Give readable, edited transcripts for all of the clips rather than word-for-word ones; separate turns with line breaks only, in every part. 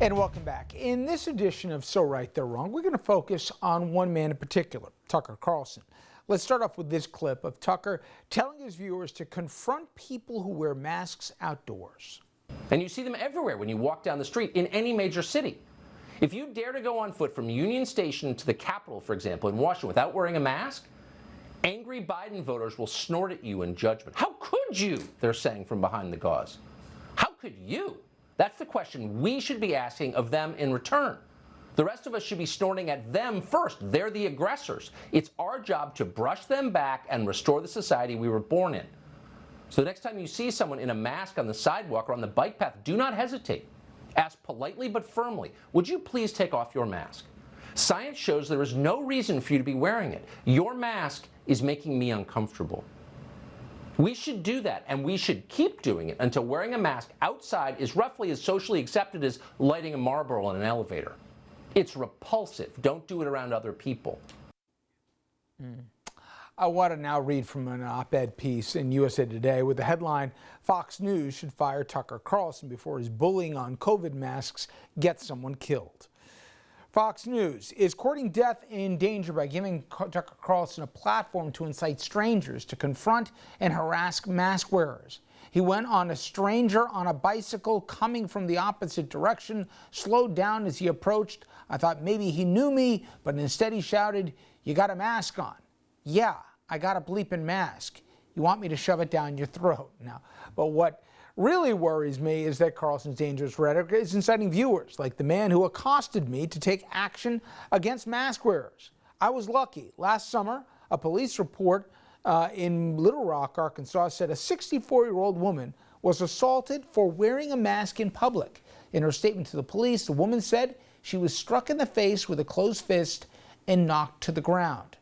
And welcome back. In this edition of So Right, They're Wrong, we're going to focus on one man in particular, Tucker Carlson. Let's start off with this clip of Tucker telling his viewers to confront people who wear masks outdoors.
And you see them everywhere when you walk down the street in any major city. If you dare to go on foot from Union Station to the Capitol, for example, in Washington without wearing a mask, angry Biden voters will snort at you in judgment. How could you? They're saying from behind the gauze. How could you? That's the question we should be asking of them in return. The rest of us should be snorting at them first. They're the aggressors. It's our job to brush them back and restore the society we were born in. So the next time you see someone in a mask on the sidewalk or on the bike path, do not hesitate. Ask politely but firmly, would you please take off your mask? Science shows there is no reason for you to be wearing it. Your mask is making me uncomfortable. We should do that, and we should keep doing it until wearing a mask outside is roughly as socially accepted as lighting a Marlboro in an elevator. It's repulsive. Don't do it around other people.
I want to now read from an op-ed piece in USA Today with the headline, Fox News should fire Tucker Carlson before his bullying on COVID masks gets someone killed. Fox News is courting death in danger by giving Tucker Carlson a platform to incite strangers to confront and harass mask wearers. He went on a stranger on a bicycle coming from the opposite direction, slowed down as he approached. I thought maybe he knew me, but instead he shouted, "You got a mask on?" "Yeah, I got a bleeping mask. You want me to shove it down your throat?" Now, but what really worries me is that Carlson's dangerous rhetoric is inciting viewers, like the man who accosted me, to take action against mask wearers. I was lucky. Last summer, a police report in Little Rock, Arkansas, said a 64-year-old woman was assaulted for wearing a mask in public. In her statement to the police, the woman said she was struck in the face with a closed fist and knocked to the ground.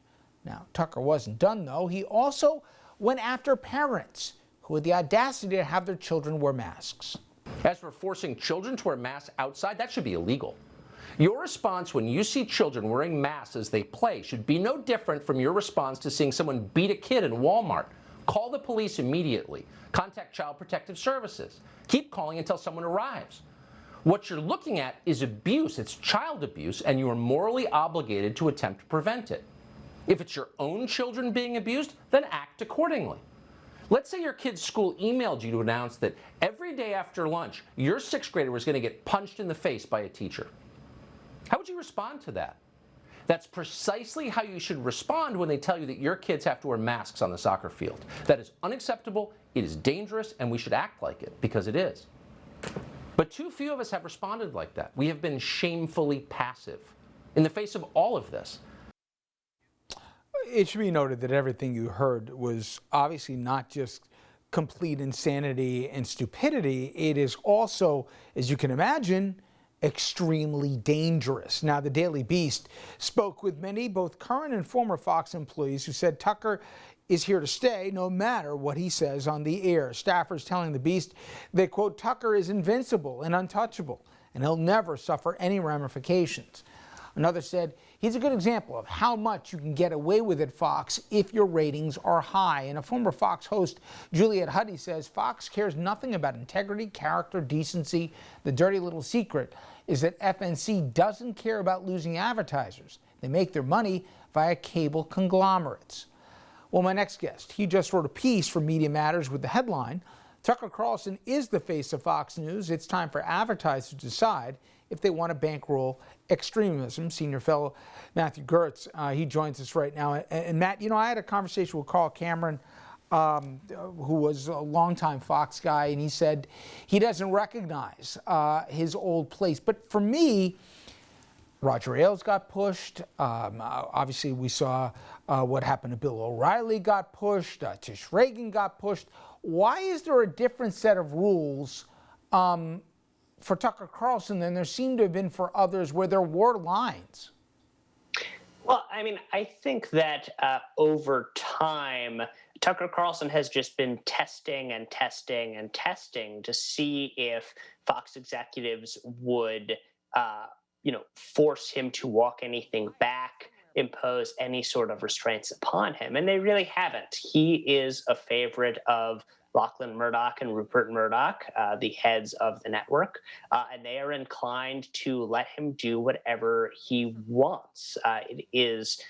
Now, Tucker wasn't done, though. He also went after parents who had the audacity to have their children wear masks.
As for forcing children to wear masks outside, that should be illegal. Your response when you see children wearing masks as they play should be no different from your response to seeing someone beat a kid in Walmart. Call the police immediately. Contact Child Protective Services. Keep calling until someone arrives. What you're looking at is abuse. It's child abuse, and you are morally obligated to attempt to prevent it. If it's your own children being abused, then act accordingly. Let's say your kid's school emailed you to announce that every day after lunch, your sixth grader was going to get punched in the face by a teacher. How would you respond to that? That's precisely how you should respond when they tell you that your kids have to wear masks on the soccer field. That is unacceptable, it is dangerous, and we should act like it, because it is. But too few of us have responded like that. We have been shamefully passive in the face of all of this.
It should be noted that everything you heard was obviously not just complete insanity and stupidity. It is also, as you can imagine, extremely dangerous. Now, the Daily Beast spoke with many, both current and former Fox employees, who said Tucker is here to stay no matter what he says on the air. Staffers telling the Beast that, quote, Tucker is invincible and untouchable, and he'll never suffer any ramifications. Another said, he's a good example of how much you can get away with at Fox if your ratings are high. And a former Fox host, Juliet Huddy, says Fox cares nothing about integrity, character, decency. The dirty little secret is that FNC doesn't care about losing advertisers. They make their money via cable conglomerates. Well, my next guest, he just wrote a piece for Media Matters with the headline, Tucker Carlson is the face of Fox News. It's time for advertisers to decide if they want to bankroll extremism. Senior fellow Matt Gertz, he joins us right now. And Matt, you know, I had a conversation with Carl Cameron, who was a longtime Fox guy, and he said he doesn't recognize his old place. But for me, Roger Ailes got pushed. Obviously, we saw what happened to Bill O'Reilly got pushed. Tish Reagan got pushed. Why is there a different set of rules for Tucker Carlson than there seemed to have been for others where there were lines?
Well, I mean, I think that over time, Tucker Carlson has just been testing and testing and testing to see if Fox executives would, force him to walk anything back, impose any sort of restraints upon him. And they really haven't. He is a favorite of Lachlan Murdoch and Rupert Murdoch, the heads of the network, and they are inclined to let him do whatever he wants. It is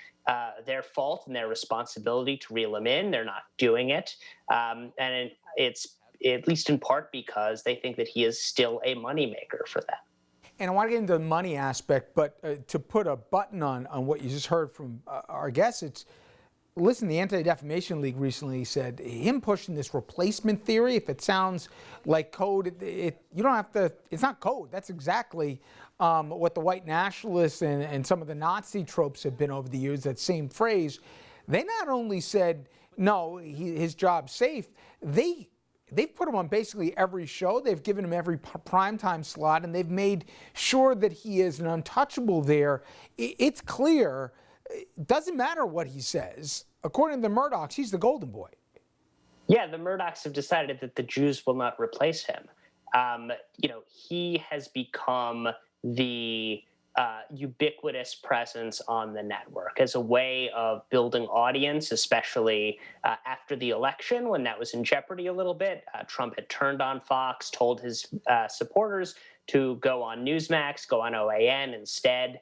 their fault and their responsibility to reel him in. They're not doing it. And it's at least in part because they think that he is still a moneymaker for them.
And I want to get into the money aspect, but to put a button on what you just heard from our guests, it's, listen, the Anti-Defamation League recently said him pushing this replacement theory, if it sounds like code, you don't have to, it's not code. That's exactly what the white nationalists and some of the Nazi tropes have been over the years, that same phrase. They not only said, no, his job's safe, they've put him on basically every show. They've given him every primetime slot, and they've made sure that he is an untouchable there. It's clear. It doesn't matter what he says. According to the Murdochs, he's the golden boy.
Yeah, the Murdochs have decided that the Jews will not replace him. He has become the ubiquitous presence on the network as a way of building audience, especially after the election when that was in jeopardy a little bit. Trump had turned on Fox, told his supporters to go on Newsmax, go on OAN instead.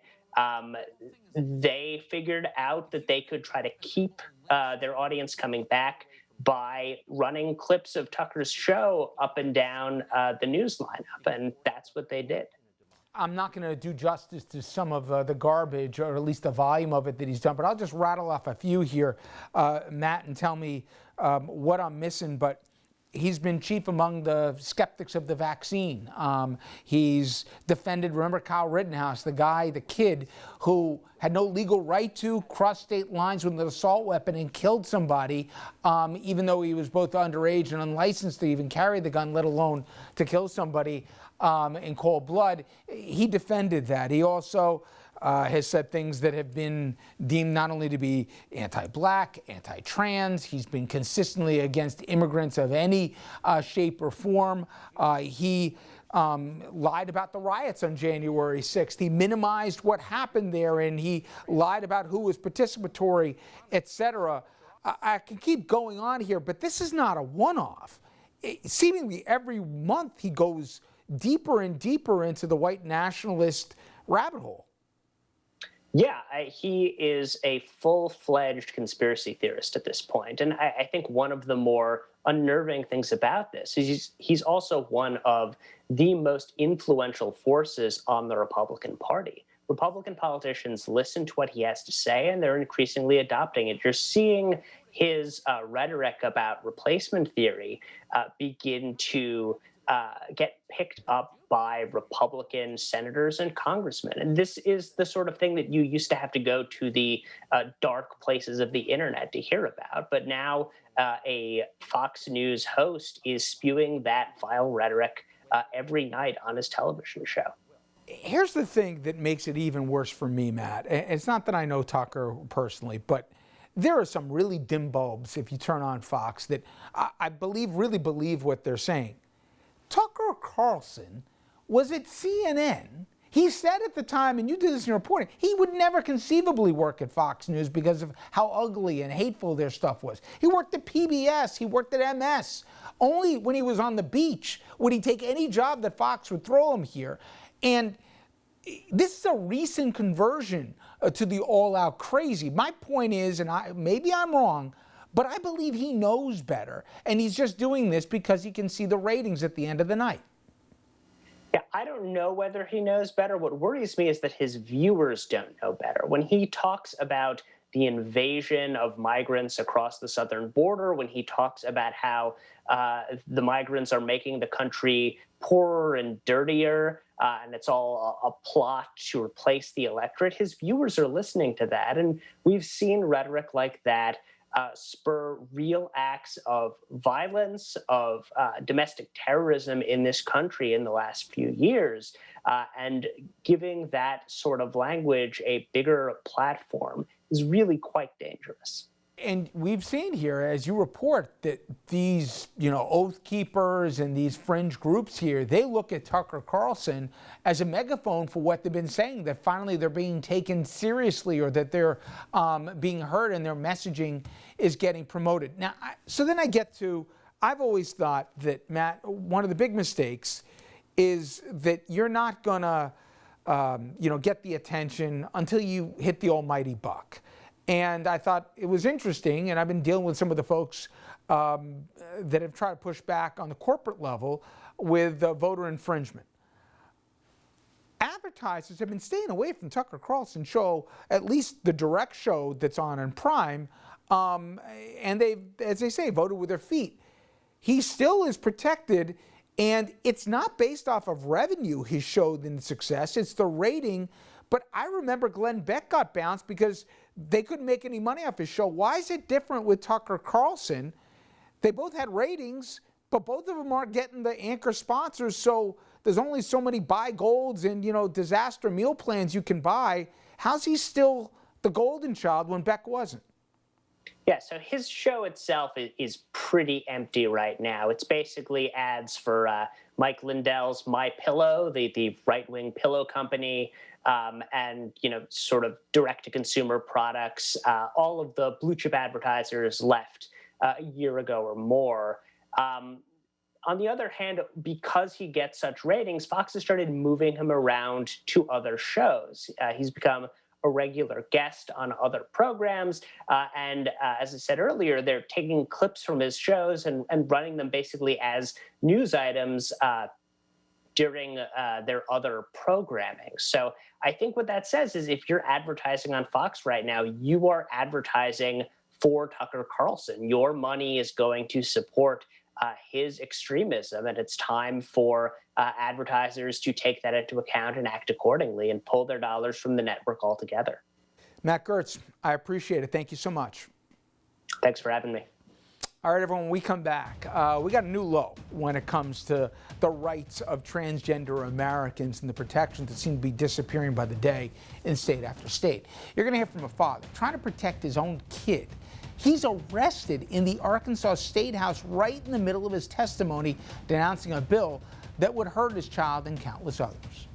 They figured out that they could try to keep their audience coming back by running clips of Tucker's show up and down the news lineup, and that's what they did.
I'm not going to do justice to some of the garbage, or at least the volume of it that he's done, but I'll just rattle off a few here, Matt, and tell me what I'm missing. But he's been chief among the skeptics of the vaccine. He's defended, remember Kyle Rittenhouse, the kid who had no legal right to cross state lines with an assault weapon and killed somebody, even though he was both underage and unlicensed to even carry the gun, let alone to kill somebody in cold blood. He defended that. He also has said things that have been deemed not only to be anti-black, anti-trans. He's been consistently against immigrants of any shape or form. He lied about the riots on January 6th. He minimized what happened there, and he lied about who was participatory, etc. I can keep going on here, but this is not a one-off. Seemingly every month he goes deeper and deeper into the white nationalist rabbit hole.
Yeah, he is a full-fledged conspiracy theorist at this point. And I think one of the more unnerving things about this is he's also one of the most influential forces on the Republican Party. Republican politicians listen to what he has to say, and they're increasingly adopting it. You're seeing his rhetoric about replacement theory begin to get picked up by Republican senators and congressmen. And this is the sort of thing that you used to have to go to the dark places of the internet to hear about. But now a Fox News host is spewing that vile rhetoric every night on his television show.
Here's the thing that makes it even worse for me, Matt. It's not that I know Tucker personally, but there are some really dim bulbs if you turn on Fox that I really believe what they're saying. Tucker Carlson was at CNN. He said at the time, and you did this in your reporting, he would never conceivably work at Fox News because of how ugly and hateful their stuff was. He worked at PBS. He worked at MS. Only when he was on the beach would he take any job that Fox would throw him here. And this is a recent conversion to the all-out crazy. My point is, and maybe I'm wrong, but I believe he knows better, and he's just doing this because he can see the ratings at the end of the night.
Yeah, I don't know whether he knows better. What worries me is that his viewers don't know better. When he talks about the invasion of migrants across the southern border, when he talks about how the migrants are making the country poorer and dirtier, and it's all a plot to replace the electorate, his viewers are listening to that. And we've seen rhetoric like that spur real acts of violence, of domestic terrorism in this country in the last few years. And giving that sort of language a bigger platform is really quite dangerous.
And we've seen here, as you report, that these, oath keepers and these fringe groups here, they look at Tucker Carlson as a megaphone for what they've been saying, that finally they're being taken seriously, or that they're being heard and their messaging is getting promoted. Now, so then I get to I've always thought that, Matt, one of the big mistakes is that you're not going to get the attention until you hit the almighty buck. And I thought it was interesting, and I've been dealing with some of the folks that have tried to push back on the corporate level with voter infringement. Advertisers have been staying away from Tucker Carlson's show, at least the direct show that's on in Prime, and they've, as they say, voted with their feet. He still is protected, and it's not based off of revenue he showed in success, it's the rating. But I remember Glenn Beck got bounced because they couldn't make any money off his show. Why is it different with Tucker Carlson? They both had ratings, but both of them aren't getting the anchor sponsors, so there's only so many buy golds and, disaster meal plans you can buy. How's he still the golden child when Beck wasn't?
Yeah, so his show itself is pretty empty right now. It's basically ads for Mike Lindell's My Pillow, the right-wing pillow company, and sort of direct-to-consumer products. All of the blue chip advertisers left a year ago or more. On the other hand, because he gets such ratings, Fox has started moving him around to other shows. He's become a regular guest on other programs. And as I said earlier, they're taking clips from his shows and running them basically as news items during their other programming. So I think what that says is if you're advertising on Fox right now, you are advertising for Tucker Carlson. Your money is going to support his extremism, and it's time for advertisers to take that into account and act accordingly and pull their dollars from the network altogether.
Matt Gertz, I appreciate it. Thank you so much.
Thanks for having me.
All right, everyone, when we come back, we got a new low when it comes to the rights of transgender Americans and the protections that seem to be disappearing by the day in state after state. You're going to hear from a father trying to protect his own kid. He's arrested in the Arkansas State House right in the middle of his testimony denouncing a bill that would hurt his child and countless others.